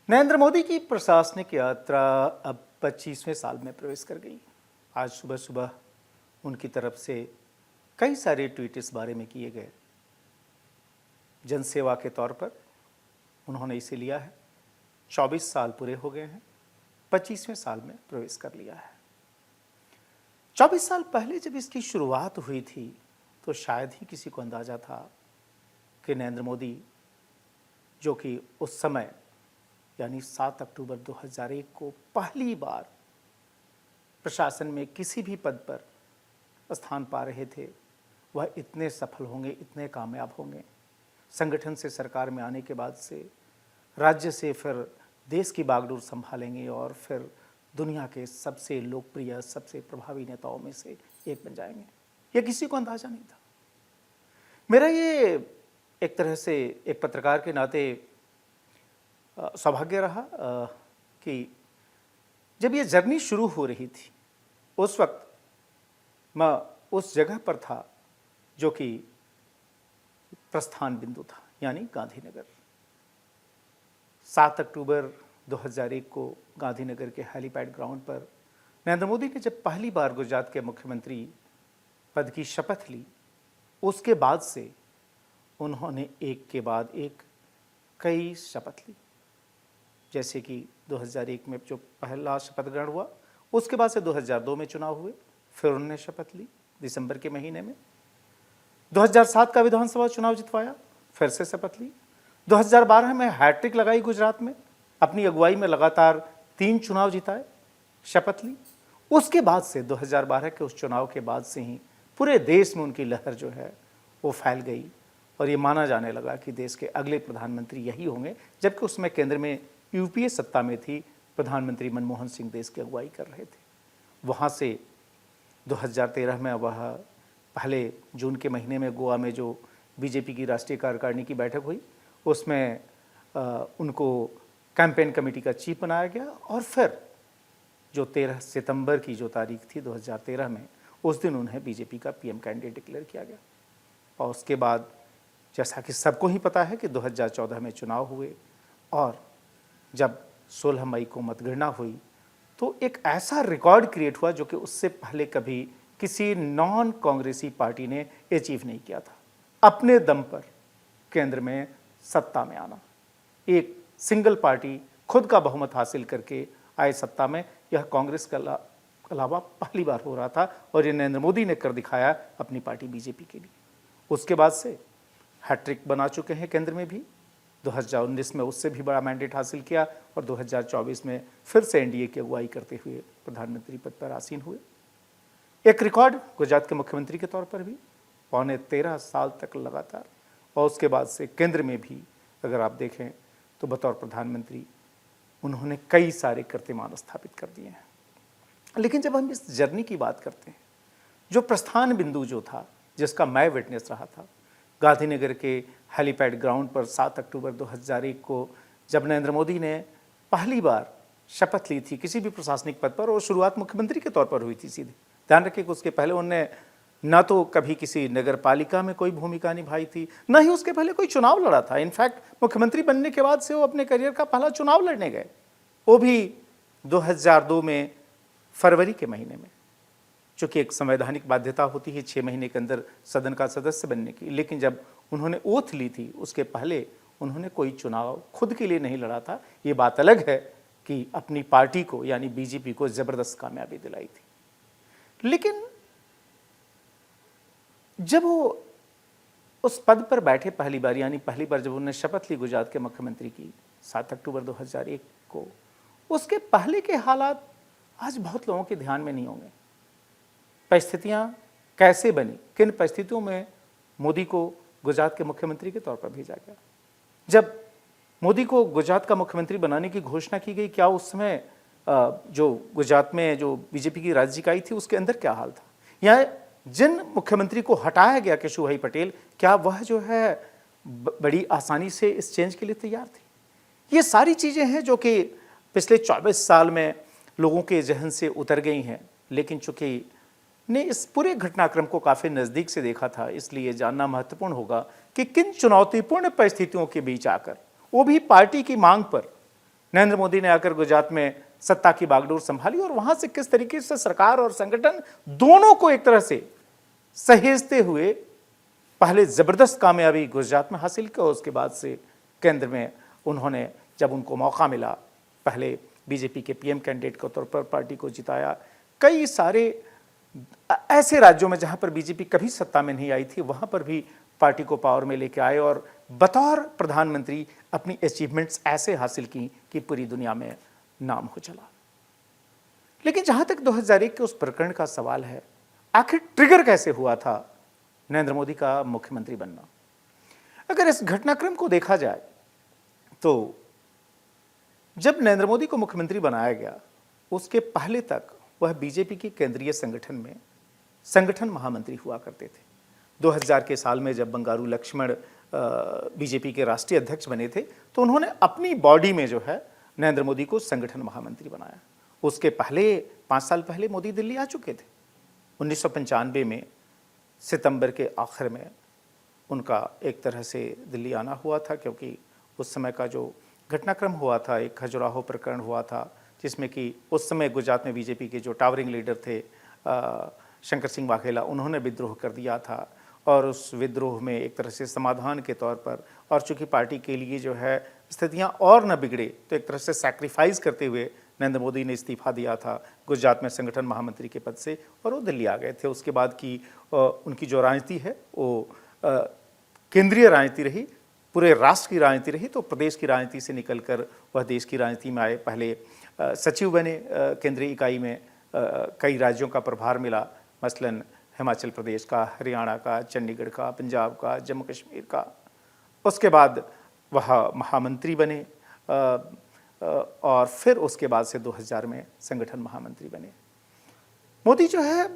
नरेंद्र मोदी की प्रशासनिक यात्रा अब 25वें साल में प्रवेश कर गई। आज सुबह सुबह उनकी तरफ से कई सारे ट्वीट इस बारे में किए गए। जनसेवा के तौर पर उन्होंने इसे लिया है। 24 साल पूरे हो गए हैं, 25वें साल में प्रवेश कर लिया है। 24 साल पहले जब इसकी शुरुआत हुई थी तो शायद ही किसी को अंदाजा था कि नरेंद्र मोदी, जो कि उस समय यानी 7 अक्टूबर 2001 को पहली बार प्रशासन में किसी भी पद पर स्थान पा रहे थे, वह इतने सफल होंगे, इतने कामयाब होंगे। संगठन से सरकार में आने के बाद से राज्य से फिर देश की बागडोर संभालेंगे और फिर दुनिया के सबसे लोकप्रिय, सबसे प्रभावी नेताओं में से एक बन जाएंगे। यह किसी को अंदाजा नहीं था। मेरा ये एक तरह से एक पत्रकार के नाते सौभाग्य रहा कि जब ये जर्नी शुरू हो रही थी उस वक्त मैं उस जगह पर था जो कि प्रस्थान बिंदु था, यानी गांधीनगर। 7 अक्टूबर 2001 को गांधीनगर के हेलीपैड ग्राउंड पर नरेंद्र मोदी ने जब पहली बार गुजरात के मुख्यमंत्री पद की शपथ ली, उसके बाद से उन्होंने एक के बाद एक कई शपथ ली। जैसे कि 2001 में जो पहला शपथ ग्रहण हुआ, उसके बाद से 2002 में चुनाव हुए, फिर उन्होंने शपथ ली दिसंबर के महीने में। 2007 का विधानसभा चुनाव जितवाया, फिर से शपथ ली। 2012 में हैट्रिक लगाई गुजरात में, अपनी अगुवाई में लगातार 3 चुनाव जिताए, शपथ ली। उसके बाद से 2012 के उस चुनाव के बाद से ही पूरे देश में उनकी लहर जो है वो फैल गई और ये माना जाने लगा कि देश के अगले प्रधानमंत्री यही होंगे। जबकि उसमें केंद्र में यूपीए सत्ता में थी, प्रधानमंत्री मनमोहन सिंह देश की अगुवाई कर रहे थे। वहाँ से 2013 में वह पहले जून के महीने में गोवा में जो बीजेपी की राष्ट्रीय कार्यकारिणी की बैठक हुई, उसमें उनको कैंपेन कमेटी का चीफ बनाया गया और फिर जो 13 सितंबर की जो तारीख थी 2013 में, उस दिन उन्हें बीजेपी का पीएम कैंडिडेट डिक्लेयर किया गया। और उसके बाद जैसा कि सबको ही पता है कि 2014 में चुनाव हुए और जब 16 मई को मतगणना हुई तो एक ऐसा रिकॉर्ड क्रिएट हुआ जो कि उससे पहले कभी किसी नॉन कांग्रेसी पार्टी ने अचीव नहीं किया था। अपने दम पर केंद्र में सत्ता में आना, एक सिंगल पार्टी खुद का बहुमत हासिल करके आए सत्ता में, यह कांग्रेस के अलावा पहली बार हो रहा था और ये नरेंद्र मोदी ने कर दिखाया अपनी पार्टी बीजेपी के लिए। उसके बाद से हैट्रिक बना चुके हैं केंद्र में भी। 2019 में उससे भी बड़ा मैंडेट हासिल किया और 2024 में फिर से एनडीए की अगुवाई करते हुए प्रधानमंत्री पद पर आसीन हुए। एक रिकॉर्ड गुजरात के मुख्यमंत्री के तौर पर भी, 13.25 साल तक लगातार। और उसके बाद से केंद्र में भी अगर आप देखें तो बतौर प्रधानमंत्री उन्होंने कई सारे कीर्तिमान स्थापित कर दिए हैं। लेकिन जब हम इस जर्नी की बात करते हैं, जो प्रस्थान बिंदु जो था, जिसका मैं विटनेस रहा था, गांधीनगर के हेलीपैड ग्राउंड पर 7 अक्टूबर 2001 को जब नरेंद्र मोदी ने पहली बार शपथ ली थी किसी भी प्रशासनिक पद पर, और शुरुआत मुख्यमंत्री के तौर पर हुई थी सीधे। ध्यान रखिए कि उसके पहले उन्होंने ना तो कभी किसी नगर पालिका में कोई भूमिका निभाई थी, ना ही उसके पहले कोई चुनाव लड़ा था। इनफैक्ट मुख्यमंत्री बनने के बाद से वो अपने करियर का पहला चुनाव लड़ने गए, वो भी 2002 में फरवरी के महीने में। चूँकि एक संवैधानिक बाध्यता होती है 6 महीने के अंदर सदन का सदस्य बनने की, लेकिन जब उन्होंने ओथ ली थी उसके पहले उन्होंने कोई चुनाव खुद के लिए नहीं लड़ा था। ये बात अलग है कि अपनी पार्टी को यानी बीजेपी को जबरदस्त कामयाबी दिलाई थी। लेकिन जब वो उस पद पर बैठे पहली बार, यानी पहली बार जब उन्होंने शपथ ली गुजरात के मुख्यमंत्री की 7 अक्टूबर 2001 को, उसके पहले के हालात आज बहुत लोगों के ध्यान में नहीं होंगे। परिस्थितियां कैसे बनी, किन परिस्थितियों में मोदी को गुजरात के मुख्यमंत्री के तौर पर भेजा गया। जब मोदी को गुजरात का मुख्यमंत्री बनाने की घोषणा की गई, क्या उस समय जो गुजरात में जो बीजेपी की राज्य इकाई थी उसके अंदर क्या हाल था, या जिन मुख्यमंत्री को हटाया गया केशुभाई पटेल, क्या वह जो है बड़ी आसानी से इस चेंज के लिए तैयार थी। ये सारी चीज़ें हैं जो कि पिछले 24 साल में लोगों के जहन से उतर गई हैं। लेकिन चूँकि ने इस पूरे घटनाक्रम को काफ़ी नज़दीक से देखा था, इसलिए जानना महत्वपूर्ण होगा कि किन चुनौतीपूर्ण परिस्थितियों के बीच आकर, वो भी पार्टी की मांग पर, नरेंद्र मोदी ने आकर गुजरात में सत्ता की बागडोर संभाली और वहां से किस तरीके से सरकार और संगठन दोनों को एक तरह से सहेजते हुए पहले जबरदस्त कामयाबी गुजरात में हासिल की और उसके बाद से केंद्र में उन्होंने जब उनको मौका मिला पहले बीजेपी के पीएम कैंडिडेट के तौर पर पार्टी को जिताया। कई सारे ऐसे राज्यों में जहां पर बीजेपी कभी सत्ता में नहीं आई थी वहां पर भी पार्टी को पावर में लेके आए और बतौर प्रधानमंत्री अपनी अचीवमेंट्स ऐसे हासिल की कि पूरी दुनिया में नाम हो चला। लेकिन जहां तक 2001 के उस प्रकरण का सवाल है, आखिर ट्रिगर कैसे हुआ था नरेंद्र मोदी का मुख्यमंत्री बनना? अगर इस घटनाक्रम को देखा जाए तो जब नरेंद्र मोदी को मुख्यमंत्री बनाया गया उसके पहले तक वह बीजेपी के केंद्रीय संगठन में संगठन महामंत्री हुआ करते थे। 2000 के साल में जब बंगारू लक्ष्मण बीजेपी के राष्ट्रीय अध्यक्ष बने थे तो उन्होंने अपनी बॉडी में जो है नरेंद्र मोदी को संगठन महामंत्री बनाया। उसके पहले 5 साल पहले मोदी दिल्ली आ चुके थे। 1995 में सितंबर के आखिर में उनका एक तरह से दिल्ली आना हुआ था, क्योंकि उस समय का जो घटनाक्रम हुआ था, एक खजुराहो प्रकरण हुआ था जिसमें कि उस समय गुजरात में बीजेपी के जो टावरिंग लीडर थे शंकर सिंह वाघेला, उन्होंने विद्रोह कर दिया था और उस विद्रोह में एक तरह से समाधान के तौर पर और चूंकि पार्टी के लिए जो है स्थितियां और न बिगड़े तो एक तरह से सैक्रिफाइस करते हुए नरेंद्र मोदी ने इस्तीफा दिया था गुजरात में संगठन महामंत्री के पद से और वो दिल्ली आ गए थे। उसके बाद की उनकी जो राजनीति है वो केंद्रीय राजनीति रही, पूरे राष्ट्र की राजनीति रही। तो प्रदेश की राजनीति से निकलकर वह देश की राजनीति में आए। पहले सचिव बने केंद्रीय इकाई में, कई राज्यों का प्रभार मिला, मसलन हिमाचल प्रदेश का, हरियाणा का, चंडीगढ़ का, पंजाब का, जम्मू कश्मीर का। उसके बाद वह महामंत्री बने और फिर उसके बाद से 2000 में संगठन महामंत्री बने। मोदी जो है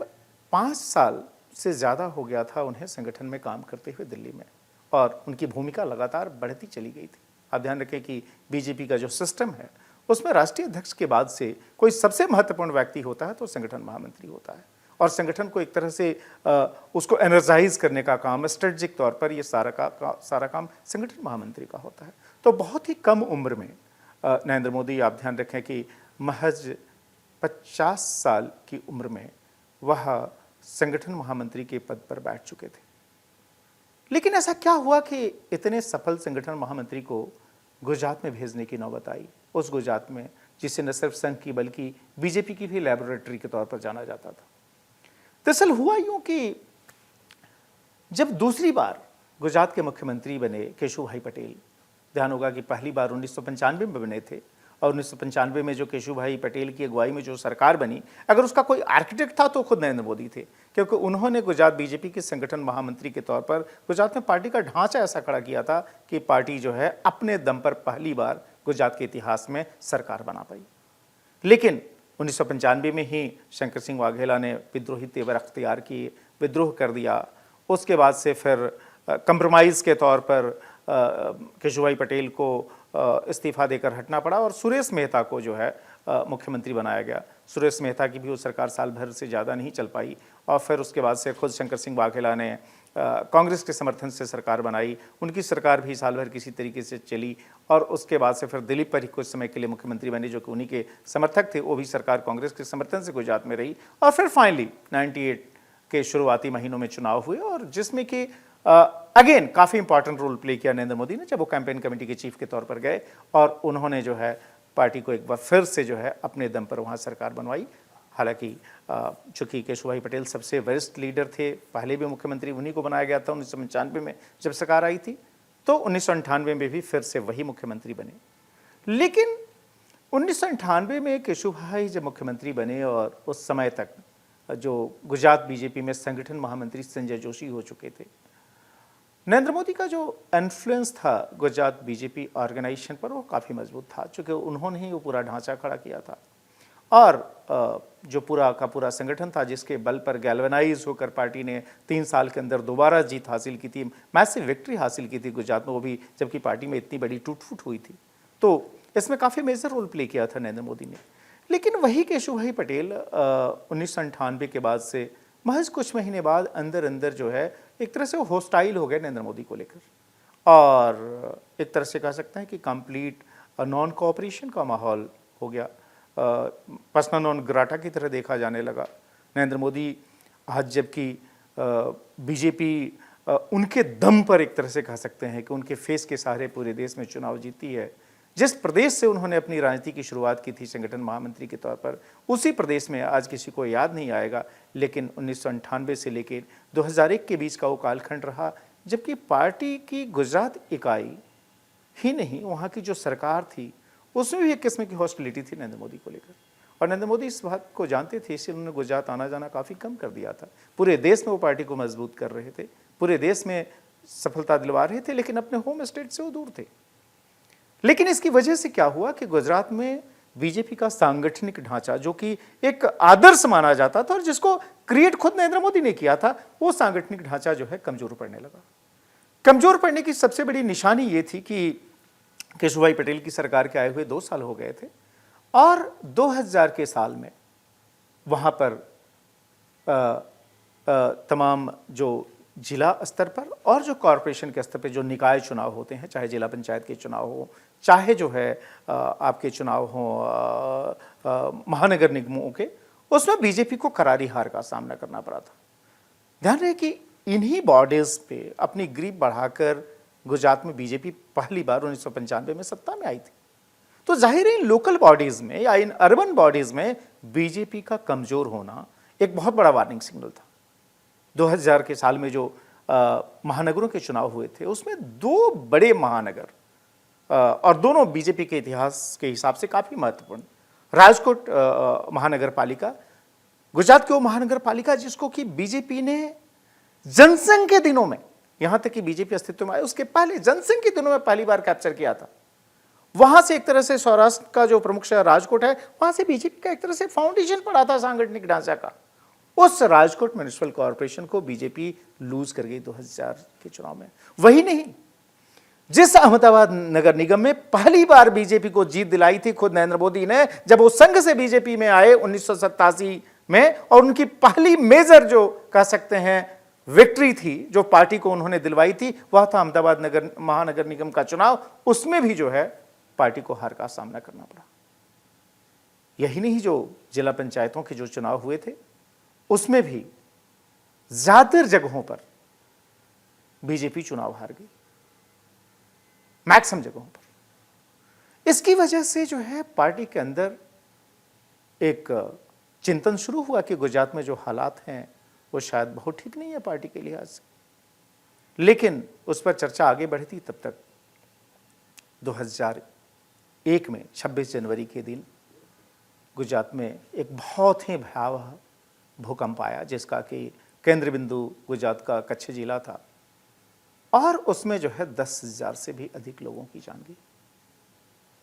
5 साल से ज़्यादा हो गया था उन्हें संगठन में काम करते हुए दिल्ली में और उनकी भूमिका लगातार बढ़ती चली गई थी। आप ध्यान रखें कि बीजेपी का जो सिस्टम है उसमें राष्ट्रीय अध्यक्ष के बाद से कोई सबसे महत्वपूर्ण व्यक्ति होता है तो संगठन महामंत्री होता है और संगठन को एक तरह से उसको एनर्जाइज करने का काम, स्ट्रेटजिक तौर पर ये सारा काम संगठन महामंत्री का होता है। तो बहुत ही कम उम्र में नरेंद्र मोदी, आप ध्यान रखें कि महज 50 साल की उम्र में वह संगठन महामंत्री के पद पर बैठ चुके थे। लेकिन ऐसा क्या हुआ कि इतने सफल संगठन महामंत्री को गुजरात में भेजने की नौबत आई? उस गुजरात में जिसे न सिर्फ संघ की बल्कि बीजेपी की भी लैबोरेटरी के तौर पर जाना जाता था। दरअसल हुआ यूं कि जब दूसरी बार गुजरात के मुख्यमंत्री बने केशुभाई पटेल, ध्यान होगा कि पहली बार 1995 में बने थे और 1995 में जो केशुभाई पटेल की अगुवाई में जो सरकार बनी, अगर उसका कोई आर्किटेक्ट था तो खुद नरेंद्र मोदी थे, क्योंकि उन्होंने गुजरात बीजेपी के संगठन महामंत्री के तौर पर गुजरात में पार्टी का ढांचा ऐसा खड़ा किया था कि पार्टी जो है अपने दम पर पहली बार गुजरात के इतिहास में सरकार बना पाई। लेकिन 1995 में ही शंकर सिंह वाघेला ने विद्रोही तेवर अख्तियार किए, विद्रोह कर दिया। उसके बाद से फिर कंप्रोमाइज़ के तौर पर केशुभाई पटेल को इस्तीफा देकर हटना पड़ा और सुरेश मेहता को जो है मुख्यमंत्री बनाया गया। सुरेश मेहता की भी वो सरकार साल भर से ज़्यादा नहीं चल पाई और फिर उसके बाद से खुद शंकर सिंह वाघेला ने कांग्रेस के समर्थन से सरकार बनाई। उनकी सरकार भी साल भर किसी तरीके से चली और उसके बाद से फिर दिलीप पर ही कुछ समय के लिए मुख्यमंत्री बने, जो कि उन्हीं के समर्थक थे। वो भी सरकार कांग्रेस के समर्थन से गुजरात में रही और फिर फाइनली 98 के शुरुआती महीनों में चुनाव हुए और जिसमें कि अगेन काफ़ी इंपॉर्टेंट रोल प्ले किया नरेंद्र मोदी ने, जब वो कैंपेन कमेटी के चीफ के तौर पर गए और उन्होंने जो है पार्टी को एक बार फिर से जो है अपने दम पर वहाँ सरकार बनवाई। हालांकि चूंकि केशुभाई पटेल सबसे वरिष्ठ लीडर थे, पहले भी मुख्यमंत्री उन्हीं को बनाया गया था 1995 में जब सरकार आई थी, तो 1998 में भी फिर से वही मुख्यमंत्री बने। लेकिन 1998 में केशुभाई जब मुख्यमंत्री बने और उस समय तक जो गुजरात बीजेपी में संगठन महामंत्री संजय जोशी हो चुके थे, नरेंद्र मोदी का जो इन्फ्लुएंस था गुजरात बीजेपी ऑर्गेनाइजेशन पर वो काफ़ी मजबूत था, चूँकि उन्होंने ही वो पूरा ढांचा खड़ा किया था और जो पूरा का पूरा संगठन था जिसके बल पर गैल्वेनाइज होकर पार्टी ने 3 साल के अंदर दोबारा जीत हासिल की थी, मैसिव विक्ट्री हासिल की थी गुजरात में, वो भी जबकि पार्टी में इतनी बड़ी टूट फूट हुई थी। तो इसमें काफ़ी मेजर रोल प्ले किया था नरेंद्र मोदी ने। लेकिन वही केशुभाई पटेल 1998 के बाद से महज कुछ महीने बाद अंदर अंदर जो है एक तरह से वो होस्टाइल हो गए नरेंद्र मोदी को लेकर और एक तरह से कह सकते हैं कि कंप्लीट और नॉन कोऑपरेशन का माहौल हो गया, पर्सना नॉन ग्राटा की तरह देखा जाने लगा। नरेंद्र मोदी आज जबकि बीजेपी उनके दम पर एक तरह से कह सकते हैं कि उनके फेस के सहारे पूरे देश में चुनाव जीती है। जिस प्रदेश से उन्होंने अपनी राजनीति की शुरुआत की थी संगठन महामंत्री के तौर पर, उसी प्रदेश में आज किसी को याद नहीं आएगा, लेकिन 1998 से लेकर 2001 के बीच का वो कालखंड रहा जबकि पार्टी की गुजरात इकाई ही नहीं, वहाँ की जो सरकार थी उसमें भी एक किस्म की हॉस्टिलिटी थी नरेंद्र मोदी को लेकर। और नरेंद्र मोदी इस बात को जानते थे, इसलिए उन्होंने गुजरात आना जाना काफ़ी कम कर दिया था। पूरे देश में वो पार्टी को मजबूत कर रहे थे, पूरे देश में सफलता दिलवा रहे थे, लेकिन अपने होम स्टेट से वो दूर थे। लेकिन इसकी वजह से क्या हुआ कि गुजरात में बीजेपी का सांगठनिक ढांचा, जो कि एक आदर्श माना जाता था और जिसको क्रिएट खुद नरेंद्र मोदी ने किया था, वो सांगठनिक ढांचा जो है कमजोर पड़ने लगा। कमजोर पड़ने की सबसे बड़ी निशानी ये थी कि केशुभाई पटेल की सरकार के आए हुए 2 साल हो गए थे और 2000 के साल में वहाँ पर तमाम जो जिला स्तर पर और जो कॉरपोरेशन के स्तर पर जो निकाय चुनाव होते हैं, चाहे जिला पंचायत के चुनाव हो, चाहे जो है आपके चुनाव हो महानगर निगमों के, उसमें बीजेपी को करारी हार का सामना करना पड़ा था। ध्यान रहे कि इन्हीं बॉडीज पे अपनी ग्रिप बढ़ाकर गुजरात में बीजेपी पहली बार 1995 में सत्ता में आई थी। तो जाहिर है इन लोकल बॉडीज में या इन अर्बन बॉडीज में बीजेपी का कमजोर होना एक बहुत बड़ा वार्निंग सिग्नल था। 2000 के साल में जो महानगरों के चुनाव हुए थे उसमें 2 बड़े महानगर और दोनों बीजेपी के इतिहास के हिसाब से काफी महत्वपूर्ण, राजकोट महानगर पालिका, गुजरात की वो महानगर पालिका जिसको कि बीजेपी ने जनसंघ के दिनों में, यहां तक कि बीजेपी अस्तित्व में आए उसके पहले जनसंघ के दिनों में पहली बार कैप्चर किया था। वहां से एक तरह से सौराष्ट्र का जो प्रमुख शहर राजकोट है, वहां से बीजेपी का एक तरह से फाउंडेशन पड़ा था सांगठनिक ढांचा का। उस राजकोट म्युनिसिपल कॉर्पोरेशन को बीजेपी लूज कर गई 2000 के चुनाव में। वही नहीं, जिस अहमदाबाद नगर निगम में पहली बार बीजेपी को जीत दिलाई थी खुद नरेंद्र मोदी ने, जब वो संघ से बीजेपी में आए 1987 में, और उनकी पहली मेजर जो कह सकते हैं विक्ट्री थी जो पार्टी को उन्होंने दिलवाई थी, वह था अहमदाबाद नगर महानगर निगम का चुनाव। उसमें भी जो है पार्टी को हार का सामना करना पड़ा। यही नहीं, जो जिला पंचायतों के जो चुनाव हुए थे उसमें भी ज्यादातर जगहों पर बीजेपी चुनाव हार गई, मैक्सिमम जगहों पर। इसकी वजह से जो है पार्टी के अंदर एक चिंतन शुरू हुआ कि गुजरात में जो हालात हैं वो शायद बहुत ठीक नहीं है पार्टी के लिहाज से। लेकिन उस पर चर्चा आगे बढ़ती तब तक 2001 में 26 जनवरी के दिन गुजरात में एक बहुत ही भयावह भूकंप आया, जिसका कि केंद्र बिंदु गुजरात का कच्छ जिला था और उसमें जो है 10,000 से भी अधिक लोगों की जान गई।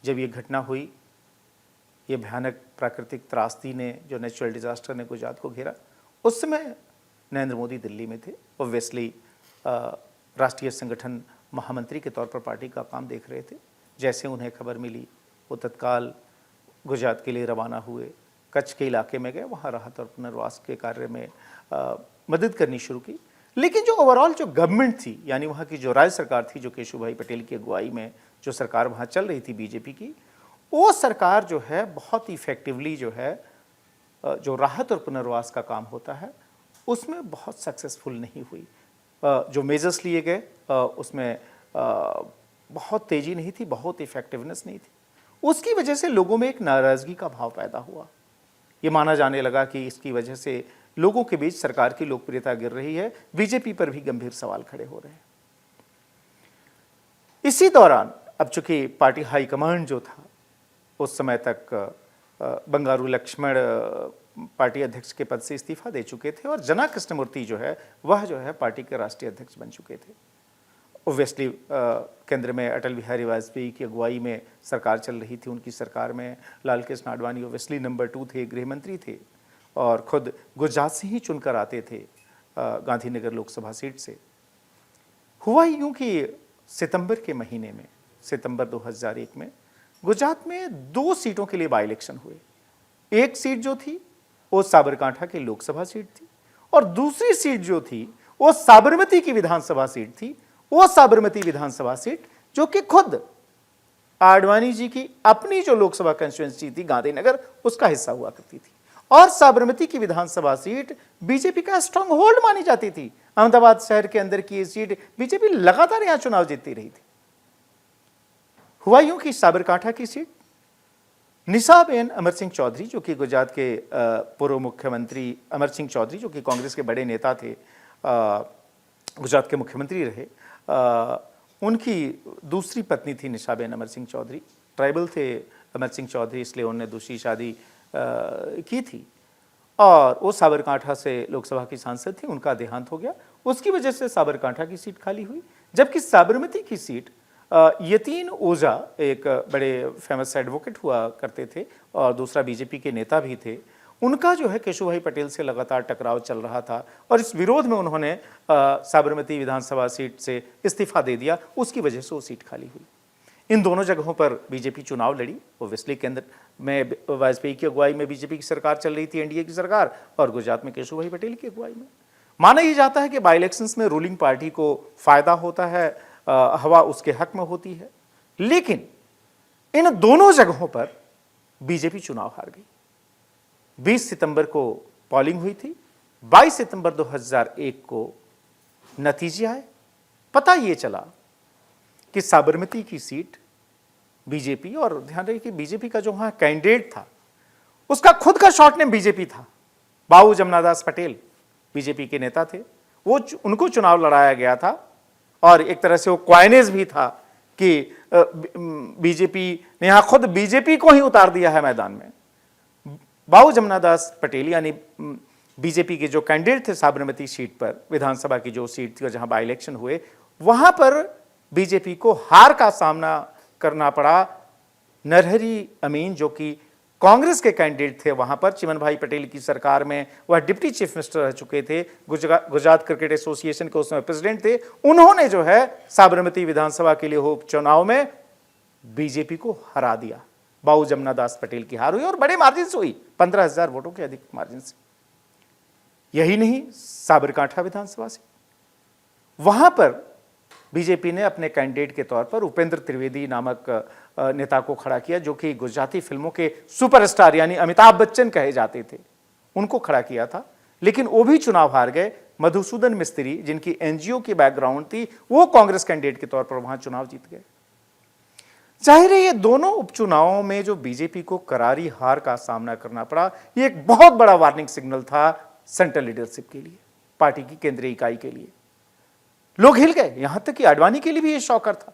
जब ये घटना हुई, ये भयानक प्राकृतिक त्रासदी ने, जो नेचुरल डिजास्टर ने गुजरात को घेरा, उस समय नरेंद्र मोदी दिल्ली में थे। ऑब्वियसली राष्ट्रीय संगठन महामंत्री के तौर पर पार्टी का काम देख रहे थे। जैसे उन्हें खबर मिली वो तत्काल गुजरात के लिए रवाना हुए, कच्छ के इलाके में गए, वहाँ राहत और पुनर्वास के कार्य में मदद करनी शुरू की। लेकिन जो ओवरऑल जो गवर्नमेंट थी, यानी वहाँ की जो राज्य सरकार थी, जो केशुभाई पटेल की अगुवाई में जो सरकार वहाँ चल रही थी बीजेपी की, वो सरकार जो है बहुत इफेक्टिवली जो है जो राहत और पुनर्वास का काम होता है उसमें बहुत सक्सेसफुल नहीं हुई। जो मेजर्स लिए गए उसमें बहुत तेजी नहीं थी, बहुत इफेक्टिवनेस नहीं थी। उसकी वजह से लोगों में एक नाराजगी का भाव पैदा हुआ। ये माना जाने लगा कि इसकी वजह से लोगों के बीच सरकार की लोकप्रियता गिर रही है, बीजेपी पर भी गंभीर सवाल खड़े हो रहे हैं। इसी दौरान अब चूंकि पार्टी हाईकमांड जो था उस समय तक बंगारू लक्ष्मण पार्टी अध्यक्ष के पद से इस्तीफा दे चुके थे और जना कृष्णमूर्ति जो है वह जो है पार्टी के राष्ट्रीय अध्यक्ष बन चुके थे। ओब्वियसली केंद्र में अटल बिहारी वाजपेयी की अगुवाई में सरकार चल रही थी। उनकी सरकार में लाल कृष्ण आडवाणी ओब्वियसली नंबर 2 थे, गृह मंत्री थे और खुद गुजरात से ही चुनकर आते थे गांधीनगर लोकसभा सीट से। हुआ यूं कि सितंबर के महीने में, सितंबर 2001 में गुजरात में 2 सीटों के लिए बाई इलेक्शन हुए। एक सीट जो थी वो साबरकांठा की लोकसभा सीट थी और दूसरी सीट जो थी वो साबरमती की विधानसभा सीट थी। वो साबरमती विधानसभा सीट जो कि खुद आडवाणी जी की अपनी जो लोकसभा कंस्टिट्यूंसी थी गांधीनगर, उसका हिस्सा हुआ करती थी और साबरमती की विधानसभा सीट बीजेपी का स्ट्रांग होल्ड मानी जाती थी। अहमदाबाद शहर के अंदर की ये सीट बीजेपी लगातार यहां चुनाव जीतती रही थी। हुआ यूं कि साबरकांठा की सीट निसाबेन अमर सिंह चौधरी, जो कि गुजरात के पूर्व मुख्यमंत्री अमर सिंह चौधरी, जो कि कांग्रेस के बड़े नेता थे, गुजरात के मुख्यमंत्री रहे, उनकी दूसरी पत्नी थी निसाबेन अमर सिंह चौधरी। ट्राइबल थे अमर सिंह चौधरी, इसलिए उन्होंने दूसरी शादी की थी और वो साबरकांठा से लोकसभा की सांसद थी। उनका देहांत हो गया, उसकी वजह से साबरकांठा की सीट खाली हुई। जबकि साबरमती की सीट यतीन ओझा एक बड़े फेमस एडवोकेट हुआ करते थे और दूसरा बीजेपी के नेता भी थे, उनका जो है केशुभाई पटेल से लगातार टकराव चल रहा था और इस विरोध में उन्होंने साबरमती विधानसभा सीट से इस्तीफा दे दिया। उसकी वजह से वो सीट खाली हुई। इन दोनों जगहों पर बीजेपी चुनाव लड़ी। ओब्वियसली केंद्र में वाजपेयी की अगुवाई में बीजेपी की सरकार चल रही थी, एनडीए की सरकार, और गुजरात में केशुभाई पटेल की अगुवाई में। माना यह जाता है कि बाई इलेक्शंस में रूलिंग पार्टी को फायदा होता है, हवा उसके हक में होती है, लेकिन इन दोनों जगहों पर बीजेपी चुनाव हार गई। 20 सितंबर को पोलिंग हुई थी, 22 सितंबर 2001 को नतीजे आए। पता यह चला कि साबरमती की सीट बीजेपी, और ध्यान रखिए कि बीजेपी का जो वहां कैंडिडेट था उसका खुद का शॉर्ट नेम बीजेपी था। बाबू जमनादास पटेल बीजेपी के नेता थे, वो उनको चुनाव लड़ाया गया था और एक तरह से वो क्वाइनेज भी था कि बीजेपी ने यहां खुद बीजेपी को ही उतार दिया है मैदान में। बाबू जमनादास पटेल यानी बीजेपी के जो कैंडिडेट थे साबरमती सीट पर, विधानसभा की जो सीट थी और जहां बाई इलेक्शन हुए, वहां पर बीजेपी को हार का सामना करना पड़ा। नरहरी अमीन जो कि कांग्रेस के कैंडिडेट थे, वहां पर चिमन भाई पटेल की सरकार में वह डिप्टी चीफ मिनिस्टर रह चुके थे, गुजरात क्रिकेट एसोसिएशन के उसमें प्रेसिडेंट थे। उन्होंने जो है साबरमती विधानसभा के लिए हो चुनाव में बीजेपी को हरा दिया। बाबू जमनादास पटेल की हार हुई और बड़े मार्जिन से हुई, 15,000 वोटों के अधिक मार्जिन से। यही नहीं, साबरकांठा विधानसभा से वहां पर बीजेपी ने अपने कैंडिडेट के तौर पर उपेंद्र त्रिवेदी नामक नेता को खड़ा किया, जो कि गुजराती फिल्मों के सुपरस्टार यानी अमिताभ बच्चन कहे जाते थे, उनको खड़ा किया था। लेकिन वो भी चुनाव हार गए। मधुसूदन मिस्त्री, जिनकी एनजीओ की बैकग्राउंड थी, वो कांग्रेस कैंडिडेट के तौर पर वहां चुनाव जीत गए। जाहिर है ये दोनों उपचुनावों में जो बीजेपी को करारी हार का सामना करना पड़ा, ये एक बहुत बड़ा वार्निंग सिग्नल था सेंट्रल लीडरशिप के लिए, पार्टी की केंद्रीय इकाई के लिए। लोग हिल गए, यहां तक कि आडवाणी के लिए भी यह शॉकर था,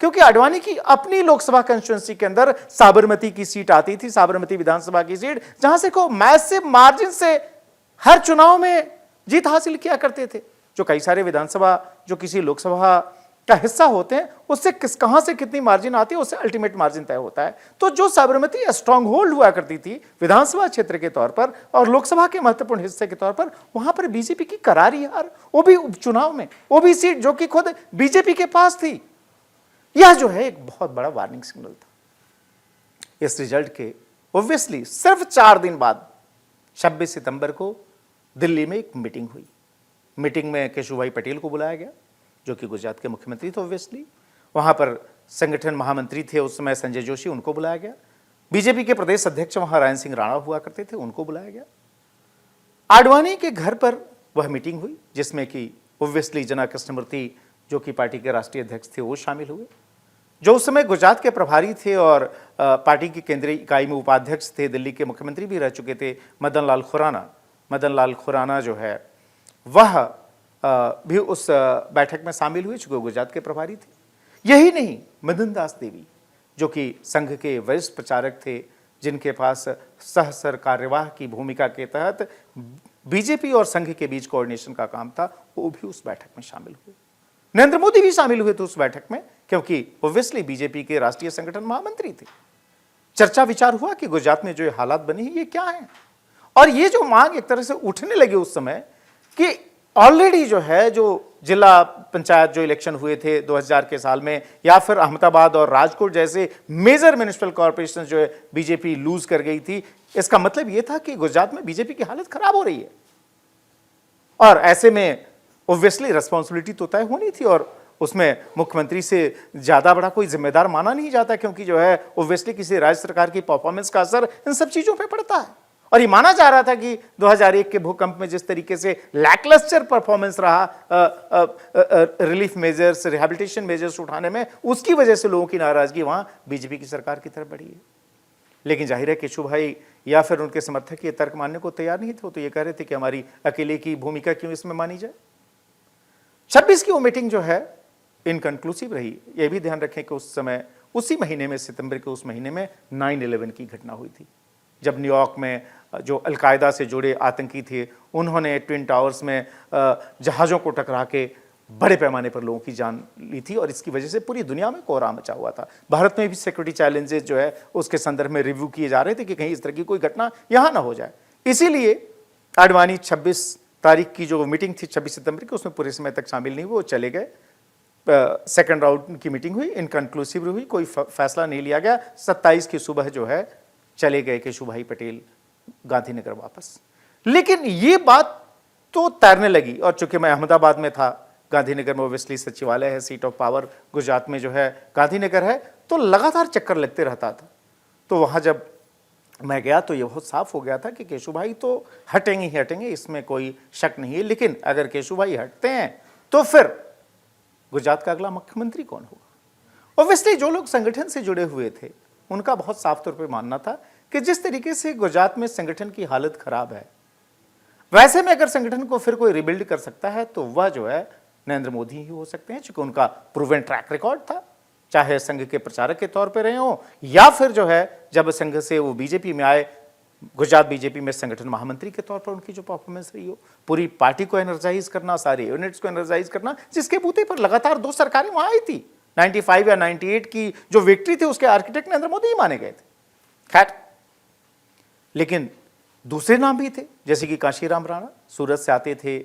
क्योंकि आडवाणी की अपनी लोकसभा कंस्टिट्यूंसी के अंदर साबरमती की सीट आती थी, साबरमती विधानसभा की सीट, जहां से को मैसिव मार्जिन से हर चुनाव में जीत हासिल किया करते थे। जो कई सारे विधानसभा जो किसी लोकसभा का हिस्सा होते हैं, उससे कहां से कितनी मार्जिन आती है, उससे अल्टीमेट मार्जिन तय होता है। तो जो साबरमती स्ट्रांग होल्ड हुआ करती थी विधानसभा क्षेत्र के तौर पर और लोकसभा के महत्वपूर्ण हिस्से के तौर पर, वहां पर बीजेपी की करारी हार, वो भी उपचुनाव में, वो भी सीट जो कि खुद बीजेपी के पास थी, यह जो है एक बहुत बड़ा वार्निंग सिग्नल था। इस रिजल्ट के ऑब्वियसली सिर्फ 4 दिन बाद 26 सितंबर को दिल्ली में एक मीटिंग हुई। मीटिंग में केशुभाई पटेल को बुलाया गया, जो कि गुजरात के मुख्यमंत्री थे ऑब्वियसली। वहां पर संगठन महामंत्री थे उस समय संजय जोशी, उनको बुलाया गया। बीजेपी के प्रदेश अध्यक्ष वहां रायन सिंह राणा हुआ करते थे, उनको बुलाया गया। आडवाणी के घर पर वह मीटिंग हुई, जिसमें कि ऑब्वियसली जना कृष्णमूर्ति जो कि पार्टी के राष्ट्रीय अध्यक्ष थे वो शामिल हुए, जो उस समय गुजरात के प्रभारी थे और पार्टी की केंद्रीय इकाई में उपाध्यक्ष थे, दिल्ली के मुख्यमंत्री भी रह चुके थे, मदन लाल खुराना। मदन लाल खुराना जो है वह भी उस बैठक में शामिल हुए, चूंकि गुजरात के प्रभारी थे। यही नहीं, मदन दास देवी जो कि संघ के वरिष्ठ प्रचारक थे, जिनके पास सह कार्यवाह की भूमिका के तहत बीजेपी और संघ के बीच कोऑर्डिनेशन का काम था, वो भी उस बैठक में शामिल हुए। नरेंद्र मोदी भी शामिल हुए थे उस बैठक में, क्योंकि ऑब्वियसली बीजेपी के राष्ट्रीय संगठन महामंत्री थे। चर्चा विचार हुआ कि गुजरात में जो हालात बने हैं ये क्या है, और ये जो मांग एक तरह से उठने लगी उस समय कि ऑलरेडी जो है जो जिला पंचायत जो इलेक्शन हुए थे 2000 के साल में, या फिर अहमदाबाद और राजकोट जैसे मेजर म्युनिसिपल कॉर्पोरेशन जो है बीजेपी लूज कर गई थी। इसका मतलब यह था कि गुजरात में बीजेपी की हालत खराब हो रही है और ऐसे में ऑब्वियसली रिस्पॉन्सिबिलिटी तो तय होनी थी और उसमें मुख्यमंत्री से ज़्यादा बड़ा कोई जिम्मेदार माना नहीं जाता, क्योंकि जो है ऑब्वियसली किसी राज्य सरकार की परफॉर्मेंस का असर इन सब चीज़ों पे पड़ता है। और ये माना जा रहा था कि 2001 के भूकंप में जिस तरीके से लैकलस्टर परफॉर्मेंस रहा रिलीफ मेजर्स, रिहैबिलिटेशन मेजर्स उठाने में, उसकी वजह से लोगों की नाराजगी वहां बीजेपी की सरकार की तरफ बढ़ी है। लेकिन जाहिर है केशु भाई या फिर उनके समर्थक ये तर्क मानने को तैयार नहीं थे। तो ये कह रहे थे कि हमारी अकेले की भूमिका क्यों इसमें मानी जाए। 26 की वो मीटिंग जो है इनकंक्लूसिव रही। ये भी ध्यान रखें कि उस समय, उसी महीने में, सितंबर के उस महीने में 9/11 की घटना हुई थी, जब न्यूयॉर्क में जो अलकायदा से जुड़े आतंकी थे उन्होंने ट्विन टावर्स में जहाज़ों को टकरा के बड़े पैमाने पर लोगों की जान ली थी। और इसकी वजह से पूरी दुनिया में कोहराम मचा हुआ था। भारत में भी सिक्योरिटी चैलेंजेस जो है उसके संदर्भ में रिव्यू किए जा रहे थे कि कहीं इस तरह की कोई घटना यहाँ ना हो जाए। इसीलिए आडवाणी 26 तारीख की जो मीटिंग थी 26 सितंबर की, उसमें पूरे समय तक शामिल नहीं हुए, वो चले गए। सेकेंड राउंड की मीटिंग हुई, इनकंक्लूसिव हुई, कोई फैसला नहीं लिया गया। 27 की सुबह जो है चले गए केशु भाई पटेल गांधीनगर वापस। लेकिन ये बात तो तैरने लगी, और चूंकि मैं अहमदाबाद में था, गांधीनगर में ओब्वियसली सचिवालय है, सीट ऑफ पावर गुजरात में जो है गांधीनगर है, तो लगातार चक्कर लगते रहता था। तो वहां जब मैं गया तो ये बहुत साफ हो गया था कि केशु भाई तो हटेंगे ही हटेंगे, इसमें कोई शक नहीं है। लेकिन अगर केशु भाई हटते हैं तो फिर गुजरात का अगला मुख्यमंत्री कौन होगा। ऑब्वियसली जो लोग संगठन से जुड़े हुए थे उनका बहुत साफ तौर पर मानना था कि जिस तरीके से गुजरात में संगठन की हालत खराब है, वैसे में अगर संगठन को फिर कोई रिबिल्ड कर सकता है तो वह जो है नरेंद्र मोदी ही हो सकते हैं, क्योंकि उनका प्रूवन ट्रैक रिकॉर्ड था, चाहे संघ के प्रचारक के तौर पर रहे हो या फिर जो है जब संघ से वो बीजेपी में आए, गुजरात बीजेपी में संगठन महामंत्री के तौर पर उनकी जो परफॉर्मेंस रही हो, पूरी पार्टी को एनर्जाइज करना, सारे यूनिट्स को एनर्जाइज करना, जिसके बूते पर लगातार 2 सरकारें वहां आई थी। 95 या 98 की जो विक्ट्री थी उसके आर्किटेक्ट नरेंद्र मोदी ही माने गए थे। खैर, लेकिन दूसरे नाम भी थे, जैसे कि कांशीराम राणा, सूरत से आते थे,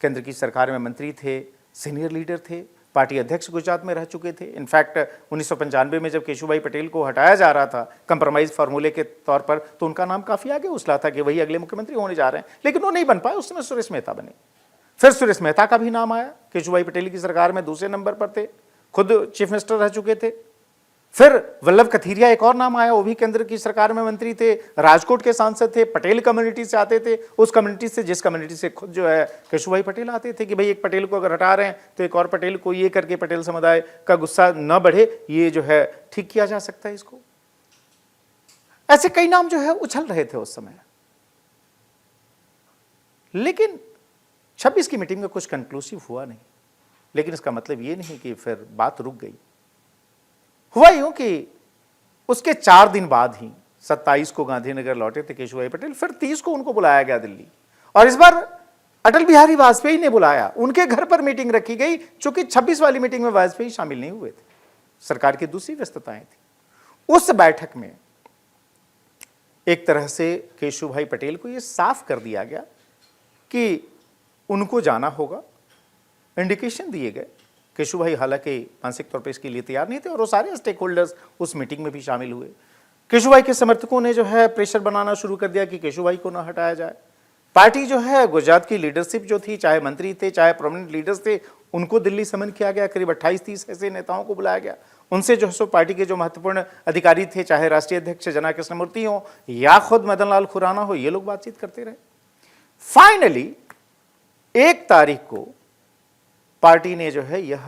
केंद्र की सरकार में मंत्री थे, सीनियर लीडर थे, पार्टी अध्यक्ष गुजरात में रह चुके थे। इनफैक्ट 1995 में जब केशुभाई पटेल को हटाया जा रहा था कंप्रोमाइज फार्मूले के तौर पर, तो उनका नाम काफी आगे उछला था कि वही अगले मुख्यमंत्री होने जा रहे हैं। लेकिन वो नहीं बन पाए, उस समय सुरेश मेहता बने। फिर सुरेश मेहता का भी नाम आया, केशुभाई पटेल की सरकार में दूसरे नंबर पर थे, खुद चीफ मिनिस्टर रह चुके थे। फिर वल्लभ कथीरिया एक और नाम आया, वो भी केंद्र की सरकार में मंत्री थे, राजकोट के सांसद थे, पटेल कम्युनिटी से आते थे, उस कम्युनिटी से जिस कम्युनिटी से खुद जो है केशुभाई पटेल आते थे कि भाई एक पटेल को अगर हटा रहे हैं तो एक और पटेल को, ये करके पटेल समुदाय का गुस्सा न बढ़े, ये जो है ठीक किया जा सकता है इसको। ऐसे कई नाम जो है उछल रहे थे उस समय। लेकिन 26 की मीटिंग में कुछ कंक्लूसिव हुआ नहीं। लेकिन इसका मतलब ये नहीं कि फिर बात रुक गई। हुआ यूं कि उसके 4 दिन बाद ही 27 को गांधीनगर लौटे थे केशुभाई पटेल, फिर 30 को उनको बुलाया गया दिल्ली, और इस बार अटल बिहारी वाजपेयी ने बुलाया, उनके घर पर मीटिंग रखी गई। चूंकि 26 वाली मीटिंग में वाजपेयी शामिल नहीं हुए थे, सरकार की दूसरी व्यस्तताएं थी। उस बैठक में एक तरह से केशुभाई पटेल को यह साफ कर दिया गया कि उनको जाना होगा, इंडिकेशन दिए गए। केशुभाई हालांकि मानसिक तौर पर इसके लिए तैयार नहीं थे, और वो सारे स्टेक होल्डर्स उस मीटिंग में भी शामिल हुए। केशुभाई के समर्थकों ने जो है प्रेशर बनाना शुरू कर दिया कि केशुभाई को ना हटाया जाए। पार्टी जो है, गुजरात की लीडरशिप जो थी, चाहे मंत्री थे चाहे प्रोमिनेंट लीडर्स थे, उनको दिल्ली समन किया गया। करीब 28-30 ऐसे नेताओं को बुलाया गया। उनसे जो है सो पार्टी के जो महत्वपूर्ण अधिकारी थे, चाहे राष्ट्रीय अध्यक्ष जना कृष्णमूर्ति हो या खुद मदन लाल खुराना हो, ये लोग बातचीत करते रहे। फाइनली 1 तारीख को पार्टी ने जो है यह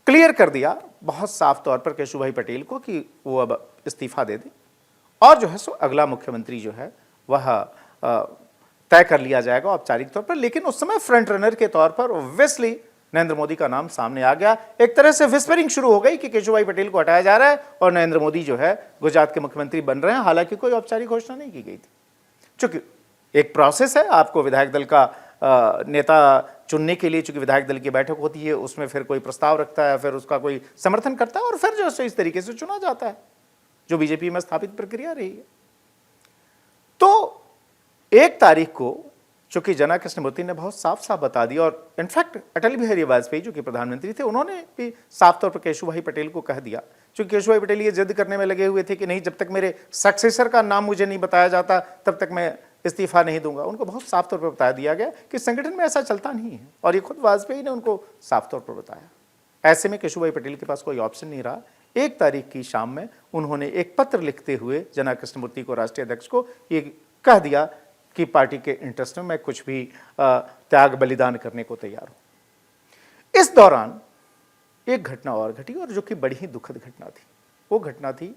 क्लियर कर दिया बहुत साफ तौर पर केशुभाई पटेल को कि वो अब इस्तीफा दे दें, और जो है सो अगला मुख्यमंत्री जो है वह तय कर लिया जाएगा औपचारिक तौर पर। लेकिन उस समय फ्रंट रनर के तौर पर ऑब्वियसली नरेंद्र मोदी का नाम सामने आ गया। एक तरह से विस्परिंग शुरू हो गई कि केशुभाई पटेल को हटाया जा रहा है और नरेंद्र मोदी जो है गुजरात के मुख्यमंत्री बन रहे हैं। हालांकि कोई औपचारिक घोषणा नहीं की गई थी, चूंकि एक प्रोसेस है, आपको विधायक दल का नेता चुनने के लिए, चूंकि विधायक दल की बैठक होती है, उसमें फिर कोई प्रस्ताव रखता है, फिर उसका कोई समर्थन करता है, और फिर जो है इस तरीके से चुना जाता है, जो बीजेपी में स्थापित प्रक्रिया रही है। तो 1 तारीख को चूंकि जना कृष्णमूर्ति ने बहुत साफ साफ बता दिया, और इनफैक्ट अटल बिहारी वाजपेयी जो कि प्रधानमंत्री थे, उन्होंने भी साफ तौर पर केशुभाई पटेल को कह दिया, क्योंकि केशुभाई पटेल ये जिद करने में लगे हुए थे कि नहीं, जब तक मेरे सक्सेसर का नाम मुझे नहीं बताया जाता तब तक मैं इस्तीफा नहीं दूंगा। उनको बहुत साफ तौर पर बता दिया गया कि संगठन में ऐसा चलता नहीं है, और ये खुद वाजपेयी ने उनको साफ तौर पर बताया। ऐसे में केशुभाई पटेल के पास कोई ऑप्शन नहीं रहा। 1 तारीख की शाम में उन्होंने एक पत्र लिखते हुए जना कृष्णमूर्ति को, राष्ट्रीय अध्यक्ष को, ये कह दिया कि पार्टी के इंटरेस्ट में मैं कुछ भी त्याग बलिदान करने को तैयार हूं। इस दौरान एक घटना और घटी, और जो कि बड़ी ही दुखद घटना थी। वो घटना थी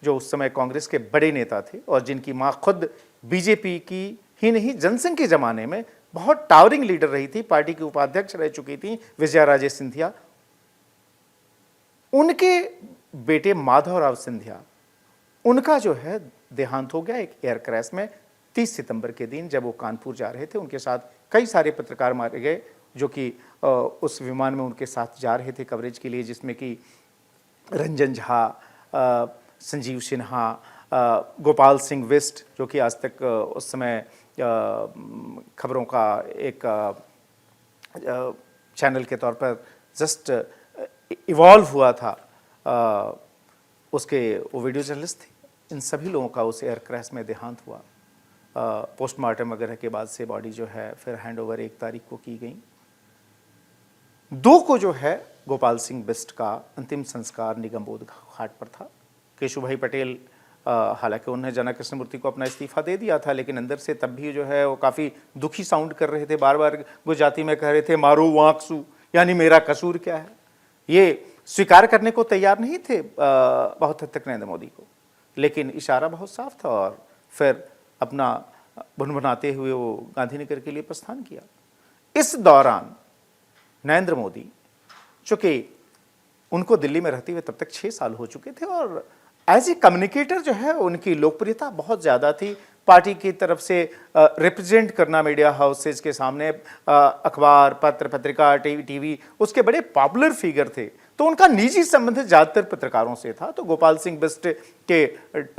जो उस समय कांग्रेस के बड़े नेता थे और जिनकी मां खुद बीजेपी की ही नहीं, जनसंघ के जमाने में बहुत टावरिंग लीडर रही थी, पार्टी की उपाध्यक्ष रह चुकी थी, विजया राजे सिंधिया। उनके बेटे माधवराव सिंधिया, उनका जो है देहांत हो गया एक एयर क्रैश में 30 सितंबर के दिन, जब वो कानपुर जा रहे थे। उनके साथ कई सारे पत्रकार मारे गए जो कि उस विमान में उनके साथ जा रहे थे कवरेज के लिए, जिसमें कि रंजन झा, संजीव सिन्हा, गोपाल सिंह बिष्ट, जो कि आज तक उस समय खबरों का एक चैनल के तौर पर जस्ट इवॉल्व हुआ था, उसके वो वीडियो जर्नलिस्ट थे। इन सभी लोगों का उस एयर क्रैश में देहांत हुआ। पोस्टमार्टम वगैरह के बाद से बॉडी जो है फिर हैंडओवर 1 तारीख को की गई। 2 को जो है गोपाल सिंह बिष्ट का अंतिम संस्कार निगमबोध घाट पर था। केशुभाई पटेल हालांकि उन्होंने जना कृष्णमूर्ति को अपना इस्तीफा दे दिया था, लेकिन अंदर से तब भी जो है वो काफ़ी दुखी साउंड कर रहे थे। बार बार गुजराती में कह रहे थे मारो वांकसू, यानी मेरा कसूर क्या है। ये स्वीकार करने को तैयार नहीं थे बहुत हद तक नरेंद्र मोदी को, लेकिन इशारा बहुत साफ था, और फिर अपना भुनभुनाते हुए वो गांधीनगर के लिए प्रस्थान किया। इस दौरान नरेंद्र मोदी, चूंकि उनको दिल्ली में रहते हुए तब तक 6 साल हो चुके थे, और एज ए कम्युनिकेटर जो है उनकी लोकप्रियता बहुत ज़्यादा थी। पार्टी की तरफ से रिप्रेजेंट करना मीडिया हाउसेज के सामने, अखबार, पत्र, पत्रिका, टीवी, उसके बड़े पॉपुलर फिगर थे। तो उनका निजी संबंध ज़्यादातर पत्रकारों से था। तो गोपाल सिंह बिष्ट के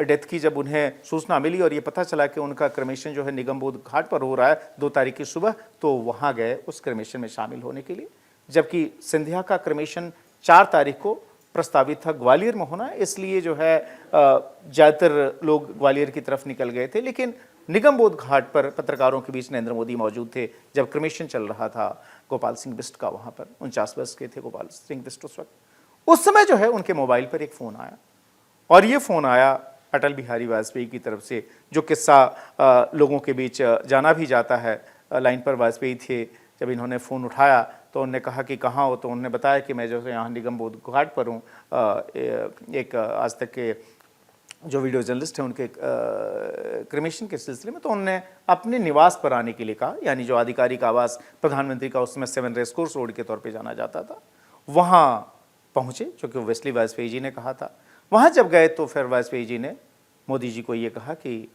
डेथ की जब उन्हें सूचना मिली और ये पता चला कि उनका क्रमेशन जो है निगमबोध घाट पर हो रहा है 2 तारीख की सुबह, तो वहाँ गए उस क्रमेशन में शामिल होने के लिए। जबकि सिंधिया का क्रमेशन 4 तारीख को प्रस्तावित था ग्वालियर में होना, इसलिए जो है ज़्यादातर लोग ग्वालियर की तरफ निकल गए थे। लेकिन निगमबोध घाट पर पत्रकारों के बीच नरेंद्र मोदी मौजूद थे जब क्रमेशन चल रहा था गोपाल सिंह बिष्ट का। वहाँ पर 49 वर्ष के थे गोपाल सिंह बिष्ट उस वक्त। उस समय जो है उनके मोबाइल पर एक फ़ोन आया, और ये फ़ोन आया अटल बिहारी वाजपेयी की तरफ से, जो किस्सा लोगों के बीच जाना भी जाता है। लाइन पर वाजपेयी थे, जब इन्होंने फ़ोन उठाया तो उन्होंने कहा कि कहाँ हो, तो उन्होंने बताया कि मैं जो है यहाँ निगमबोध घाट पर हूँ। एक आज तक के जो वीडियो जर्नलिस्ट हैं उनके क्रमेशन के सिलसिले में, तो उन्होंने अपने निवास पर आने के लिए कहा, यानी जो आधिकारिक आवास प्रधानमंत्री का उस समय 7 रेसकोर्स रोड के तौर पे जाना जाता था, वहाँ पहुँचे, जो कि वेस्ली वाजपेयी जी ने कहा था। वहाँ जब गए तो फिर वाजपेयी जी ने मोदी जी को ये कहा कि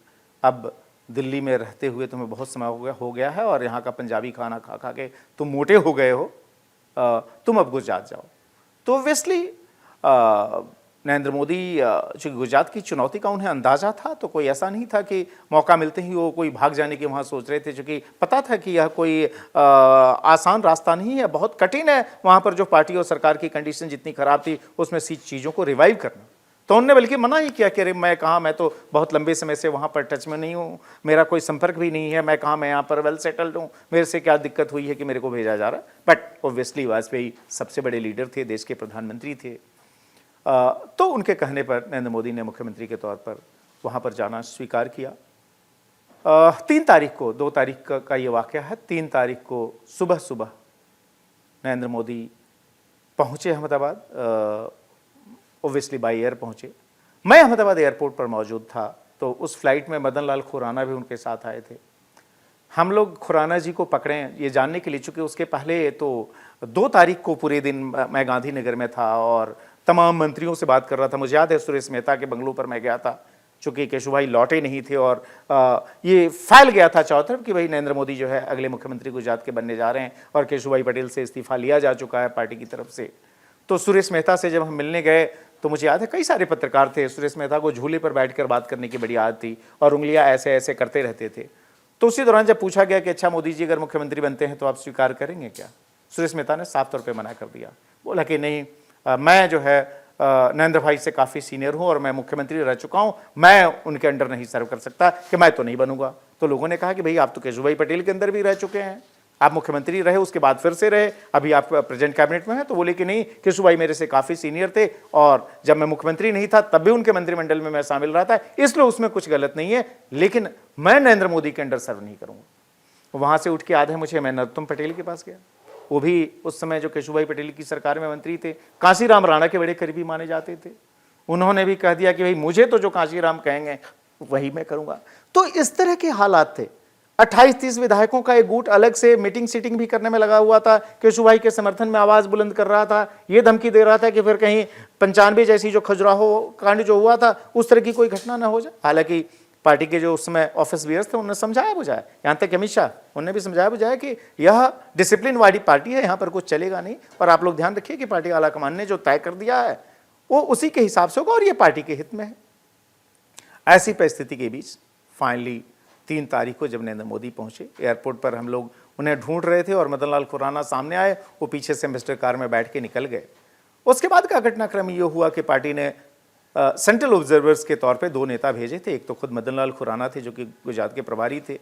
अब दिल्ली में रहते हुए तुम्हें बहुत समय हो गया है, और यहाँ का पंजाबी खाना खा खा के तुम मोटे हो गए हो, तुम अब गुजरात जाओ। तो ऑब्वियसली नरेंद्र मोदी, चूँकि गुजरात की चुनौती का उन्हें अंदाज़ा था, तो कोई ऐसा नहीं था कि मौका मिलते ही वो कोई भाग जाने की वहाँ सोच रहे थे, चूँकि पता था कि यह कोई आसान रास्ता नहीं है, बहुत कठिन है वहाँ पर जो पार्टी और सरकार की कंडीशन जितनी ख़राब थी उसमें सी चीज़ों को रिवाइव करना। तो उन्होंने बल्कि मना ही किया कि अरे मैं कहाँ, मैं तो बहुत लंबे समय से वहाँ पर टच में नहीं हूँ, मेरा कोई संपर्क भी नहीं है, मैं कहाँ, मैं यहाँ पर वेल सेटल्ड हूँ, मेरे से क्या दिक्कत हुई है कि मेरे को भेजा जा रहा है। बट ऑब्वियसली वाजपेयी सबसे बड़े लीडर थे, देश के प्रधानमंत्री थे, तो उनके कहने पर नरेंद्र मोदी ने मुख्यमंत्री के तौर पर वहाँ पर जाना स्वीकार किया। 3 तारीख को, 2 तारीख का ये वाक़या है, 3 तारीख को सुबह सुबह नरेंद्र मोदी पहुँचे अहमदाबाद, ओब्वियसली बाई एयर पहुँचे। मैं अहमदाबाद एयरपोर्ट पर मौजूद था, तो उस फ्लाइट में मदन लाल खुराना भी उनके साथ आए थे। हम लोग खुराना जी को पकड़ें ये जानने के लिए, चूँकि उसके पहले तो 2 तारीख को पूरे दिन मैं गांधीनगर में था और तमाम मंत्रियों से बात कर रहा था। मुझे याद है सुरेश मेहता के बंगलों पर मैं गया था, चूँकि केशुभाई लौटे नहीं थे, और ये फैल गया था चारों तरफ कि भाई नरेंद्र मोदी जो है अगले मुख्यमंत्री गुजरात के बनने जा रहे हैं, और केशुभाई पटेल से इस्तीफा लिया जा चुका है पार्टी की तरफ से। तो सुरेश मेहता से जब हम मिलने गए तो मुझे याद है कई सारे पत्रकार थे। सुरेश मेहता को झूले पर बैठकर बात करने की बड़ी आदत थी, और उंगलियां ऐसे ऐसे करते रहते थे। तो उसी दौरान जब पूछा गया कि अच्छा मोदी जी अगर मुख्यमंत्री बनते हैं तो आप स्वीकार करेंगे क्या, सुरेश मेहता ने साफ तौर पर मना कर दिया। बोला कि नहीं, मैं जो है नरेंद्र भाई से काफ़ी सीनियर हूँ और मैं मुख्यमंत्री रह चुका हूँ, मैं उनके अंडर नहीं सर्व कर सकता, कि मैं तो नहीं बनूंगा। तो लोगों ने कहा कि भाई आप तो केशुभाई पटेल के अंदर भी रह चुके हैं, आप मुख्यमंत्री रहे, उसके बाद फिर से रहे, अभी आप प्रेजेंट कैबिनेट में हैं। तो बोले कि नहीं, केशुभाई मेरे से काफ़ी सीनियर थे और जब मैं मुख्यमंत्री नहीं था तब भी उनके मंत्रिमंडल में मैं शामिल रहा था, इसलिए उसमें कुछ गलत नहीं है, लेकिन मैं नरेंद्र मोदी के अंडर सर्व नहीं करूँगा। वहाँ से उठ के याद है मुझे, मैं नरोत्तम पटेल के पास गया, वो भी उस समय जो केशुभाई पटेल की सरकार में मंत्री थे, कांशीराम राणा के बड़े करीबी माने जाते थे। उन्होंने भी कह दिया कि भाई मुझे तो जो कांशीराम कहेंगे वही मैं करूँगा। तो इस तरह के हालात थे। 28-30 विधायकों का एक गुट अलग से मीटिंग सीटिंग भी करने में लगा हुआ था, केशुभाई के समर्थन में आवाज बुलंद कर रहा था, ये धमकी दे रहा था कि फिर कहीं 95 जैसी जो खजुराहो कांड जो हुआ था उस तरह की कोई घटना ना हो जाए। हालांकि पार्टी के जो उस समय ऑफिस बियर्स थे उन्होंने समझाया बुझाया, यहाँ तक अमित शाह उन्होंने भी समझाया बुझाया कि यह डिसिप्लिन वाली पार्टी है, यहाँ पर कुछ चलेगा नहीं, और आप लोग ध्यान रखिए कि पार्टी आलाकमान ने जो तय कर दिया है वो उसी के हिसाब से होगा और ये पार्टी के हित में है। ऐसी परिस्थिति के बीच फाइनली 3 तारीख को जब नरेंद्र मोदी पहुंचे एयरपोर्ट पर, हम लोग उन्हें ढूंढ रहे थे और मदन लाल खुराना सामने आए, वो पीछे से मिस्टर कार में बैठ के निकल गए। उसके बाद का घटनाक्रम ये हुआ कि पार्टी ने सेंट्रल ऑब्जर्वर्स के तौर पे 2 नेता भेजे थे। एक तो खुद मदन लाल खुराना थे जो कि गुजरात के प्रभारी थे,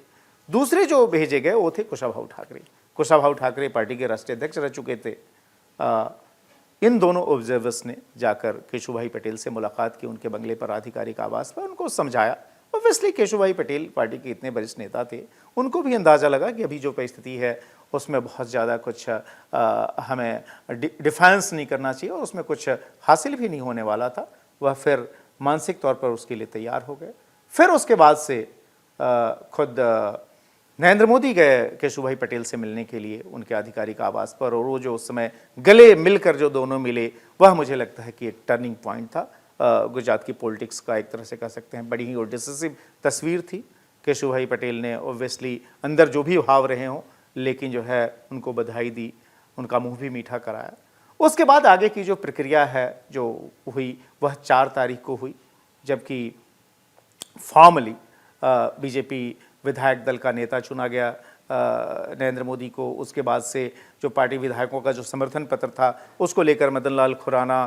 दूसरे जो भेजे गए वो थे कुशाभाऊ ठाकरे। कुशाभाऊ ठाकरे पार्टी के राष्ट्रीय अध्यक्ष रह चुके थे। इन दोनों ऑब्जर्वर्स ने जाकर केशुभाई पटेल से मुलाकात की, उनके बंगले पर, आधिकारिक आवास पर, उनको समझाया। ऑब्वियसली केशुभाई पटेल पार्टी के इतने वरिष्ठ नेता थे, उनको भी अंदाज़ा लगा कि अभी जो परिस्थिति है उसमें बहुत ज़्यादा कुछ हमें डिफेंस नहीं करना चाहिए और उसमें कुछ हासिल भी नहीं होने वाला था। वह फिर मानसिक तौर पर उसके लिए तैयार हो गए। फिर उसके बाद से खुद नरेंद्र मोदी गए केशुभाई पटेल से मिलने के लिए उनके आधिकारिक आवास पर, और वो जो उस समय गले मिलकर जो दोनों मिले, वह मुझे लगता है कि एक टर्निंग पॉइंट था गुजरात की पॉलिटिक्स का, एक तरह से कह सकते हैं। बड़ी ही और डिसिसिव तस्वीर थी। केशुभाई पटेल ने ऑब्वियसली अंदर जो भी भाव रहे हों, लेकिन जो है उनको बधाई दी, उनका मुंह भी मीठा कराया। उसके बाद आगे की जो प्रक्रिया है जो हुई वह 4 तारीख को हुई, जबकि फॉर्मली बीजेपी विधायक दल का नेता चुना गया नरेंद्र मोदी को। उसके बाद से जो पार्टी विधायकों का जो समर्थन पत्र था उसको लेकर मदन लाल खुराना,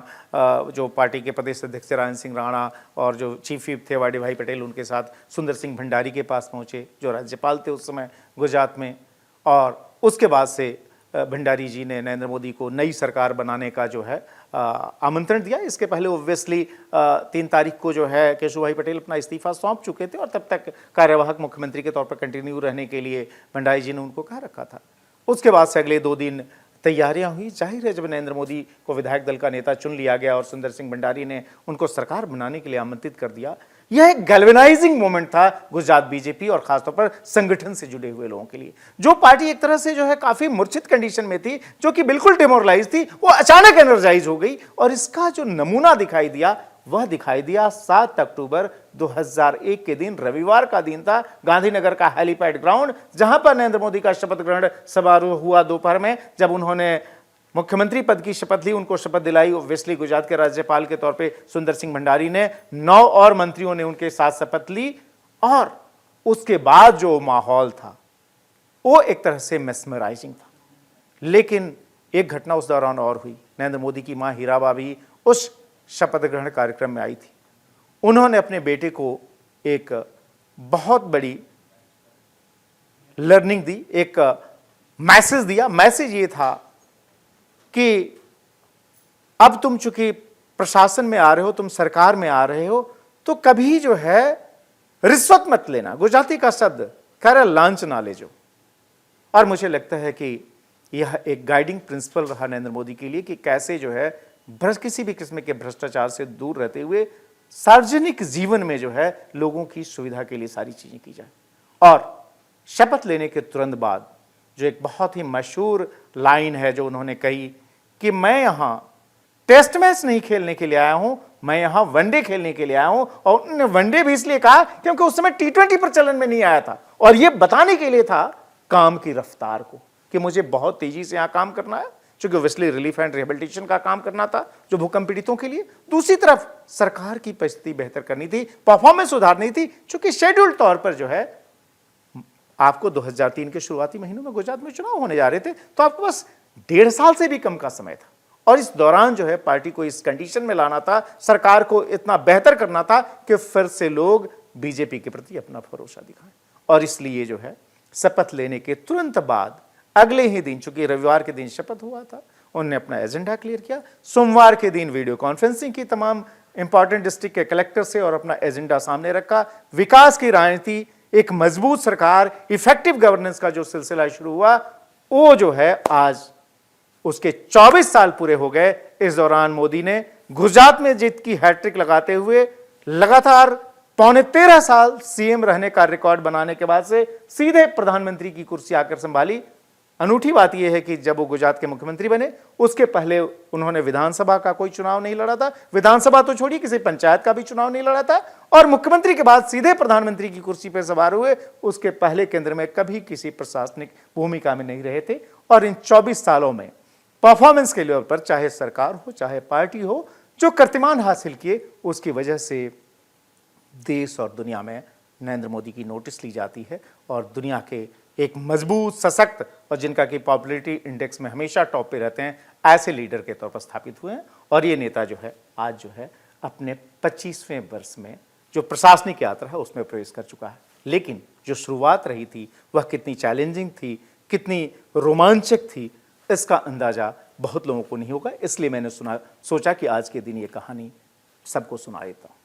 जो पार्टी के प्रदेश अध्यक्ष राजेंद्र सिंह राणा, और जो चीफ व्हिप थे वाडी भाई पटेल, उनके साथ सुंदर सिंह भंडारी के पास पहुंचे जो राज्यपाल थे उस समय गुजरात में। और उसके बाद से भंडारी जी ने नरेंद्र मोदी को नई सरकार बनाने का जो है आमंत्रण दिया। इसके पहले ऑब्वियसली 3 तारीख को जो है केशुभाई पटेल अपना इस्तीफा सौंप चुके थे और तब तक कार्यवाहक मुख्यमंत्री के तौर पर कंटिन्यू रहने के लिए भंडारी जी ने उनको कहा रखा था। उसके बाद से अगले 2 दिन तैयारियां हुई। जाहिर है जब नरेंद्र मोदी को विधायक दल का नेता चुन लिया गया और सुंदर सिंह भंडारी ने उनको सरकार बनाने के लिए आमंत्रित कर दिया, यह एक गैल्वेनाइजिंग मोमेंट था गुजरात बीजेपी और खासतौर पर संगठन से जुड़े हुए लोगों के लिए। जो पार्टी एक तरह से जो है काफी मूर्छित कंडीशन में थी, जो कि बिल्कुल डिमोरलाइज थी, वो अचानक एनर्जाइज हो गई। और इसका जो नमूना दिखाई दिया वह दिखाई दिया 7 अक्टूबर 2001 के दिन, रविवार का दिन था, गांधीनगर का हेलीपैड ग्राउंड, जहां पर नरेंद्र मोदी का शपथ ग्रहण समारोह हुआ दोपहर में। जब उन्होंने मुख्यमंत्री पद की शपथ ली, उनको शपथ दिलाई ऑब्वियसली गुजरात के राज्यपाल के तौर पे सुंदर सिंह भंडारी ने, 9 और मंत्रियों ने उनके साथ शपथ ली। और उसके बाद जो माहौल था वो एक तरह से मेस्मराइजिंग था। लेकिन एक घटना उस दौरान और हुई। नरेंद्र मोदी की मां हीराबा भी उस शपथ ग्रहण कार्यक्रम में आई थी। उन्होंने अपने बेटे को एक बहुत बड़ी लर्निंग दी, एक मैसेज दिया। मैसेज ये था कि अब तुम चूंकि प्रशासन में आ रहे हो, तुम सरकार में आ रहे हो, तो कभी जो है रिश्वत मत लेना। गुजराती का शब्द कह रहा लांच ना ले जो। और मुझे लगता है कि यह एक गाइडिंग प्रिंसिपल रहा नरेंद्र मोदी के लिए कि कैसे जो है किसी भी किस्म के भ्रष्टाचार से दूर रहते हुए सार्वजनिक जीवन में जो है लोगों की सुविधा के लिए सारी चीजें की जाए। और शपथ लेने के तुरंत बाद जो एक बहुत ही मशहूर लाइन है जो उन्होंने कही कि मैं यहां टेस्ट मैच नहीं खेलने के लिए आया हूं, मैं यहां वनडे खेलने के लिए आया हूं। और उन्होंने वनडे भी इसलिए कहा क्योंकि उस समय T20 प्रचलन में नहीं आया था, और यह बताने के लिए था काम की रफ्तार को कि मुझे बहुत तेजी से यहां काम करना है, क्योंकि ऑब्वियसली रिलीफ एंड रिहेबिलिटेशन का काम करना था जो भूकंप पीड़ितों के लिए। दूसरी तरफ सरकार की परिस्थिति बेहतर करनी थी, परफॉर्मेंस सुधारनी थी, क्योंकि शेड्यूल्ड तौर पर जो है आपको 2003 के शुरुआती महीनों में गुजरात में चुनाव होने जा रहे थे, तो आपके पास 1.5 साल से भी कम का समय था। और इस दौरान जो है पार्टी को इस कंडीशन में लाना था, सरकार को इतना बेहतर करना था कि फिर से लोग बीजेपी के प्रति अपना भरोसा दिखाएं। और इसलिए जो है शपथ लेने के तुरंत बाद अगले ही दिन, चूंकि रविवार के दिन शपथ हुआ था, उन्होंने अपना एजेंडा क्लियर किया। सोमवार के दिन वीडियो कॉन्फ्रेंसिंग की तमाम इंपॉर्टेंट डिस्ट्रिक्ट के कलेक्टर से और अपना एजेंडा सामने रखा। विकास की राजनीति, एक मजबूत सरकार, इफेक्टिव गवर्नेंस का जो सिलसिला शुरू हुआ, वो जो है आज उसके 24 साल पूरे हो गए। इस दौरान मोदी ने गुजरात में जीत की हैट्रिक लगाते हुए लगातार पौने 13 साल सीएम रहने का रिकॉर्ड बनाने के बाद से सीधे प्रधानमंत्री की कुर्सी आकर संभाली। अनूठी बात यह है कि जब वो गुजरात के मुख्यमंत्री बने उसके पहले उन्होंने विधानसभा का कोई चुनाव नहीं लड़ा था, विधानसभा तो छोड़िए किसी पंचायत का भी चुनाव नहीं लड़ा था, और मुख्यमंत्री के बाद सीधे प्रधानमंत्री की कुर्सी पर सवार हुए। उसके पहले केंद्र में कभी किसी प्रशासनिक भूमिका में नहीं रहे थे। और इन 24 सालों में परफॉर्मेंस के लेवल पर, चाहे सरकार हो चाहे पार्टी हो, जो कीर्तिमान हासिल किए, उसकी वजह से देश और दुनिया में नरेंद्र मोदी की नोटिस ली जाती है और दुनिया के एक मजबूत, सशक्त और जिनका कि पॉपुलैरिटी इंडेक्स में हमेशा टॉप पे रहते हैं, ऐसे लीडर के तौर पर स्थापित हुए हैं। और ये नेता जो है आज जो है अपने 25वें वर्ष में जो प्रशासनिक यात्रा है उसमें प्रवेश कर चुका है। लेकिन जो शुरुआत रही थी वह कितनी चैलेंजिंग थी, कितनी रोमांचक थी, इसका अंदाजा बहुत लोगों को नहीं होगा। इसलिए मैंने सोचा कि आज के दिन ये कहानी सबको सुना देता हूं।